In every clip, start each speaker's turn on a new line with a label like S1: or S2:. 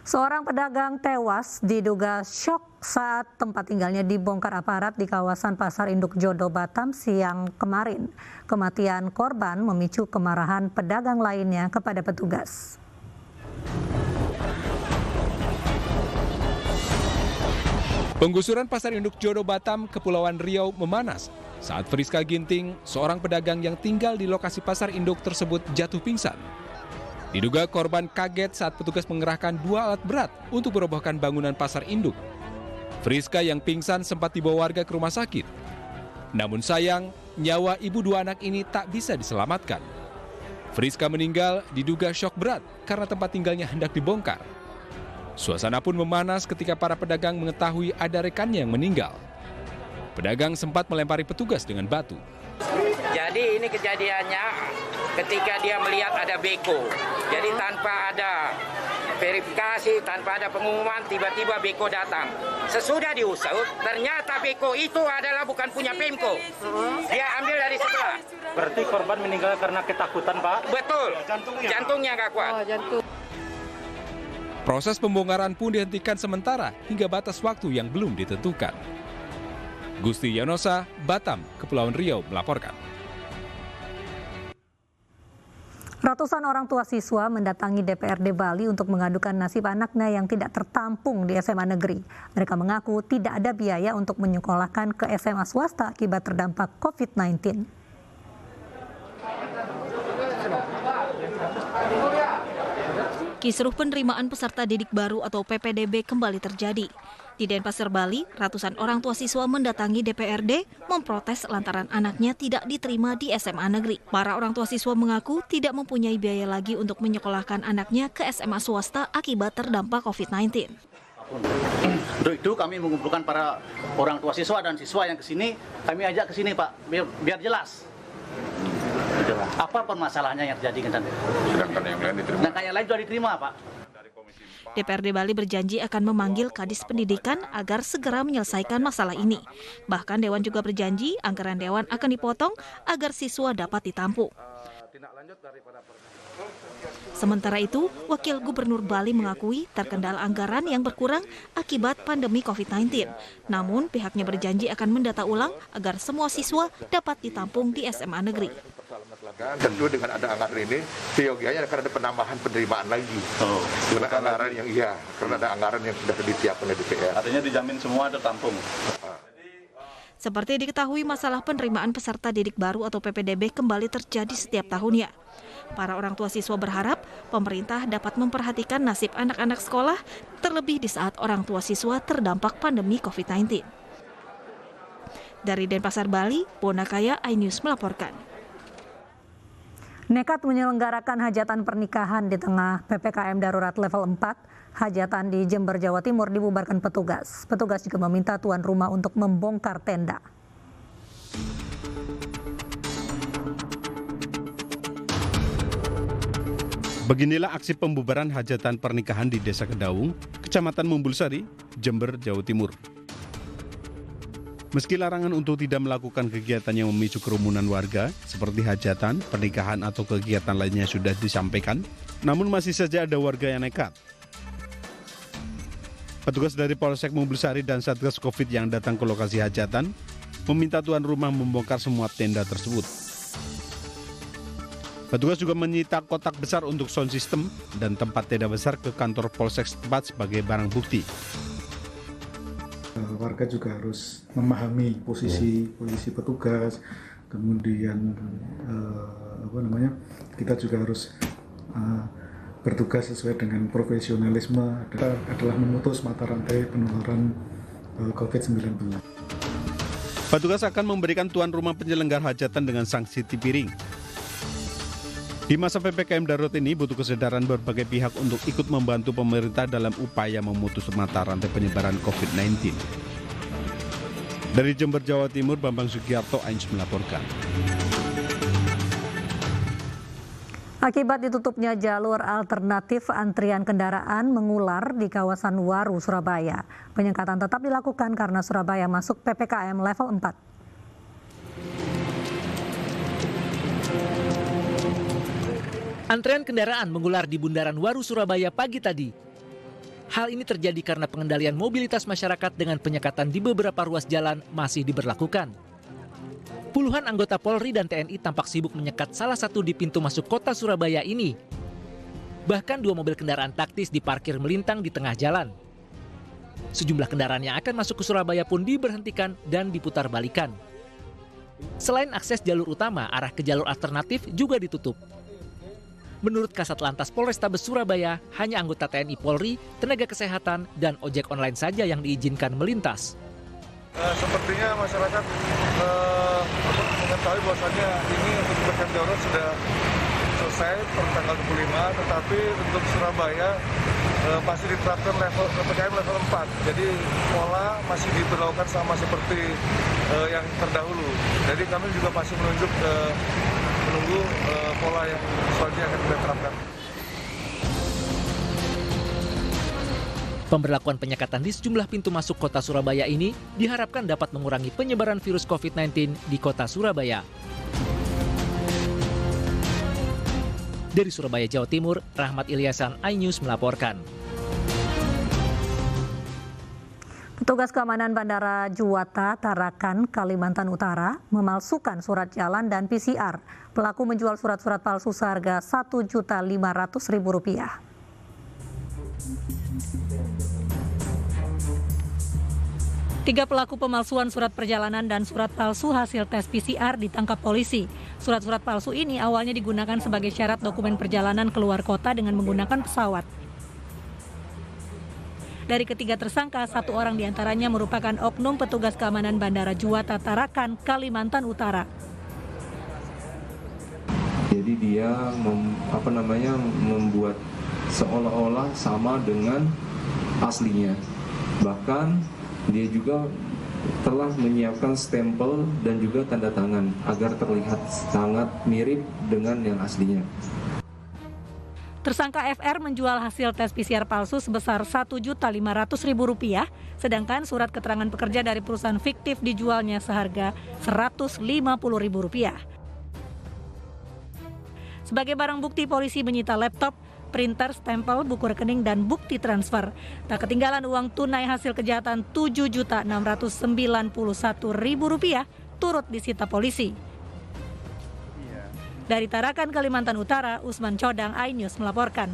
S1: Seorang pedagang tewas diduga syok saat tempat tinggalnya dibongkar aparat di kawasan Pasar Induk Jodo, Batam siang kemarin. Kematian korban memicu kemarahan pedagang lainnya kepada petugas.
S2: Penggusuran Pasar Induk Jodo Batam, Kepulauan Riau memanas saat Friska Ginting, seorang pedagang yang tinggal di lokasi pasar induk tersebut jatuh pingsan. Diduga korban kaget saat petugas mengerahkan 2 alat berat untuk merobohkan bangunan pasar induk. Friska yang pingsan sempat dibawa warga ke rumah sakit. Namun sayang, nyawa ibu 2 anak ini tak bisa diselamatkan. Friska meninggal diduga syok berat karena tempat tinggalnya hendak dibongkar. Suasana pun memanas ketika para pedagang mengetahui ada rekannya yang meninggal. Pedagang sempat melempari petugas dengan batu.
S3: Jadi ini kejadiannya ketika dia melihat ada beko. Jadi tanpa ada verifikasi, tanpa ada pengumuman, tiba-tiba beko datang. Sesudah diusut, ternyata beko itu adalah bukan punya Pemko. Dia ambil dari sebelah.
S4: Berarti korban meninggal karena ketakutan, Pak?
S3: Betul, jantungnya nggak kuat.
S2: Proses pembongkaran pun dihentikan sementara hingga batas waktu yang belum ditentukan. Gusti Yonosa, Batam, Kepulauan Riau melaporkan.
S1: Ratusan orang tua siswa mendatangi DPRD Bali untuk mengadukan nasib anaknya yang tidak tertampung di SMA negeri. Mereka mengaku tidak ada biaya untuk menyekolahkan ke SMA swasta akibat terdampak COVID-19.
S5: Kisruh penerimaan peserta didik baru atau PPDB kembali terjadi. Di Denpasar, Bali, ratusan orang tua siswa mendatangi DPRD memprotes lantaran anaknya tidak diterima di SMA negeri. Para orang tua siswa mengaku tidak mempunyai biaya lagi untuk menyekolahkan anaknya ke SMA swasta akibat terdampak COVID-19.
S6: Untuk itu kami mengumpulkan para orang tua siswa dan siswa yang kesini, kami ajak ke sini Pak, biar jelas. Apa permasalahannya yang terjadi kan?
S7: Sedangkan yang lain diterima.
S6: Sedangkan yang lain sudah diterima, Pak.
S5: DPRD Bali berjanji akan memanggil Kadis Pendidikan agar segera menyelesaikan masalah ini. Bahkan Dewan juga berjanji anggaran Dewan akan dipotong agar siswa dapat ditampung. Sementara itu, Wakil Gubernur Bali mengakui terkendala anggaran yang berkurang akibat pandemi COVID-19. Namun, pihaknya berjanji akan mendata ulang agar semua siswa dapat ditampung di SMA negeri.
S7: Tentu dengan ada anggaran ini, seyogianya akan ada penambahan penerimaan lagi. Karena anggaran yang karena ada anggaran yang sudah disiapkan oleh DPR.
S4: Artinya dijamin semua tertampung.
S5: Seperti diketahui, masalah penerimaan peserta didik baru atau PPDB kembali terjadi setiap tahunnya. Para orang tua siswa berharap pemerintah dapat memperhatikan nasib anak-anak sekolah, terlebih di saat orang tua siswa terdampak pandemi COVID-19. Dari Denpasar, Bali, Bonakaya, iNews melaporkan.
S1: Nekat menyelenggarakan hajatan pernikahan di tengah PPKM darurat level 4, hajatan di Jember, Jawa Timur dibubarkan petugas. Petugas juga meminta tuan rumah untuk membongkar tenda.
S8: Beginilah aksi pembubaran hajatan pernikahan di Desa Kedaung, Kecamatan Mumbulsari, Jember, Jawa Timur. Meski larangan untuk tidak melakukan kegiatan yang memicu kerumunan warga, seperti hajatan, pernikahan, atau kegiatan lainnya sudah disampaikan, namun masih saja ada warga yang nekat. Petugas dari Polsek Mumbulsari dan Satgas Covid yang datang ke lokasi hajatan meminta tuan rumah membongkar semua tenda tersebut. Petugas juga menyita kotak besar untuk sound system dan tempat tenda besar ke kantor Polsek setempat sebagai barang bukti.
S9: Warga juga harus memahami posisi petugas, kemudian kita juga harus bertugas sesuai dengan profesionalisme adalah memutus mata rantai penularan COVID-19.
S8: Petugas akan memberikan tuan rumah penyelenggar hajatan dengan sanksi tipiring. Di masa PPKM darurat ini butuh kesadaran berbagai pihak untuk ikut membantu pemerintah dalam upaya memutus mata rantai penyebaran COVID-19. Dari Jember, Jawa Timur, Bambang Sugiarto, iNews melaporkan.
S1: Akibat ditutupnya jalur alternatif, antrian kendaraan mengular di kawasan Waru, Surabaya. Penyekatan tetap dilakukan karena Surabaya masuk PPKM level 4.
S10: Antrean kendaraan mengular di Bundaran Waru, Surabaya pagi tadi. Hal ini terjadi karena pengendalian mobilitas masyarakat dengan penyekatan di beberapa ruas jalan masih diberlakukan. Puluhan anggota Polri dan TNI tampak sibuk menyekat salah satu di pintu masuk kota Surabaya ini. Bahkan 2 mobil kendaraan taktis diparkir melintang di tengah jalan. Sejumlah kendaraan yang akan masuk ke Surabaya pun diberhentikan dan diputar balikan. Selain akses jalur utama, arah ke jalur alternatif juga ditutup. Menurut Kasat Lantas Polrestabes Surabaya, hanya anggota TNI Polri, tenaga kesehatan, dan ojek online saja yang diizinkan melintas.
S11: Sepertinya masyarakat mengetahui bahwasannya ini untuk PPKM darurat sudah selesai per tanggal 25, tetapi untuk Surabaya masih diterapkan level PPKM level 4. Jadi pola masih diberlakukan sama seperti yang terdahulu. Jadi kami juga masih menunggu pola yang selanjutnya akan kita terapkan.
S10: Pemberlakuan penyekatan di sejumlah pintu masuk kota Surabaya ini diharapkan dapat mengurangi penyebaran virus COVID-19 di kota Surabaya. Dari Surabaya, Jawa Timur, Rahmat Ilyasan, iNews melaporkan.
S1: Petugas keamanan Bandara Juwata, Tarakan, Kalimantan Utara memalsukan surat jalan dan PCR. Pelaku menjual surat-surat palsu seharga Rp1.500.000. 3 pelaku pemalsuan surat perjalanan dan surat palsu hasil tes PCR ditangkap polisi. Surat-surat palsu ini awalnya digunakan sebagai syarat dokumen perjalanan keluar kota dengan menggunakan pesawat. Dari ketiga tersangka, 1 orang diantaranya merupakan oknum petugas keamanan Bandara Juwata, Tarakan, Kalimantan Utara.
S12: Jadi dia membuat seolah-olah sama dengan aslinya. Bahkan dia juga telah menyiapkan stempel dan juga tanda tangan agar terlihat sangat mirip dengan yang aslinya.
S1: Tersangka FR menjual hasil tes PCR palsu sebesar Rp1.500.000, sedangkan surat keterangan pekerja dari perusahaan fiktif dijualnya seharga Rp150.000. Sebagai barang bukti, polisi menyita laptop, printer, stempel, buku rekening, dan bukti transfer. Tak ketinggalan uang tunai hasil kejahatan Rp7.691.000 turut disita polisi. Dari Tarakan, Kalimantan Utara, Usman Codang, iNews melaporkan.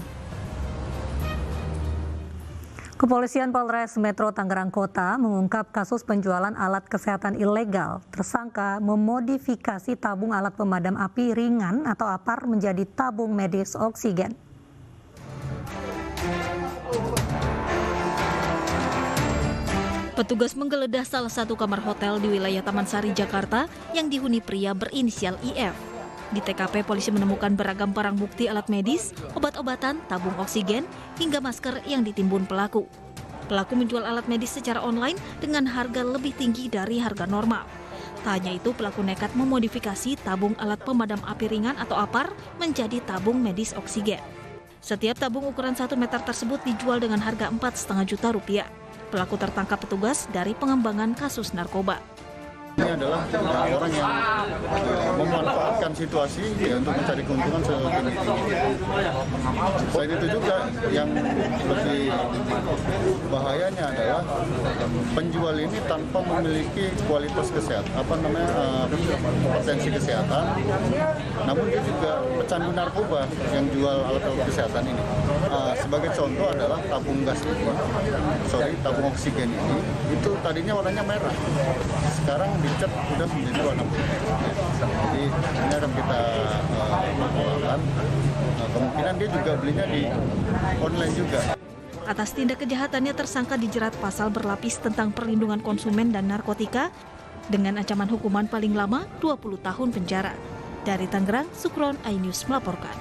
S1: Kepolisian Polres Metro Tangerang Kota mengungkap kasus penjualan alat kesehatan ilegal. Tersangka memodifikasi tabung alat pemadam api ringan atau APAR menjadi tabung medis oksigen.
S5: Petugas menggeledah salah satu kamar hotel di wilayah Taman Sari, Jakarta yang dihuni pria berinisial IF. Di TKP, polisi menemukan beragam barang bukti alat medis, obat-obatan, tabung oksigen, hingga masker yang ditimbun pelaku. Pelaku menjual alat medis secara online dengan harga lebih tinggi dari harga normal. Tak hanya itu, pelaku nekat memodifikasi tabung alat pemadam api ringan atau APAR menjadi tabung medis oksigen. Setiap tabung ukuran 1 meter tersebut dijual dengan harga Rp4,5 juta. Pelaku tertangkap petugas dari pengembangan kasus narkoba.
S13: Ini adalah orang yang memanfaatkan situasi untuk mencari keuntungan setinggi-tingginya. Selain itu juga yang lebih bahayanya adalah penjual ini tanpa memiliki kualitas kesehatan, potensi kesehatan, namun dia juga pecandu narkoba yang jual alat-alat kesehatan ini. Sebagai contoh adalah tabung oksigen ini, itu tadinya warnanya merah, sekarang dicat sudah menjadi warna putih. Jadi ini akan kita lakukan. Kemungkinan dia juga belinya di online juga.
S5: Atas tindak kejahatannya, tersangka dijerat pasal berlapis tentang perlindungan konsumen dan narkotika dengan ancaman hukuman paling lama 20 tahun penjara. Dari Tangerang, Sukron, iNews melaporkan.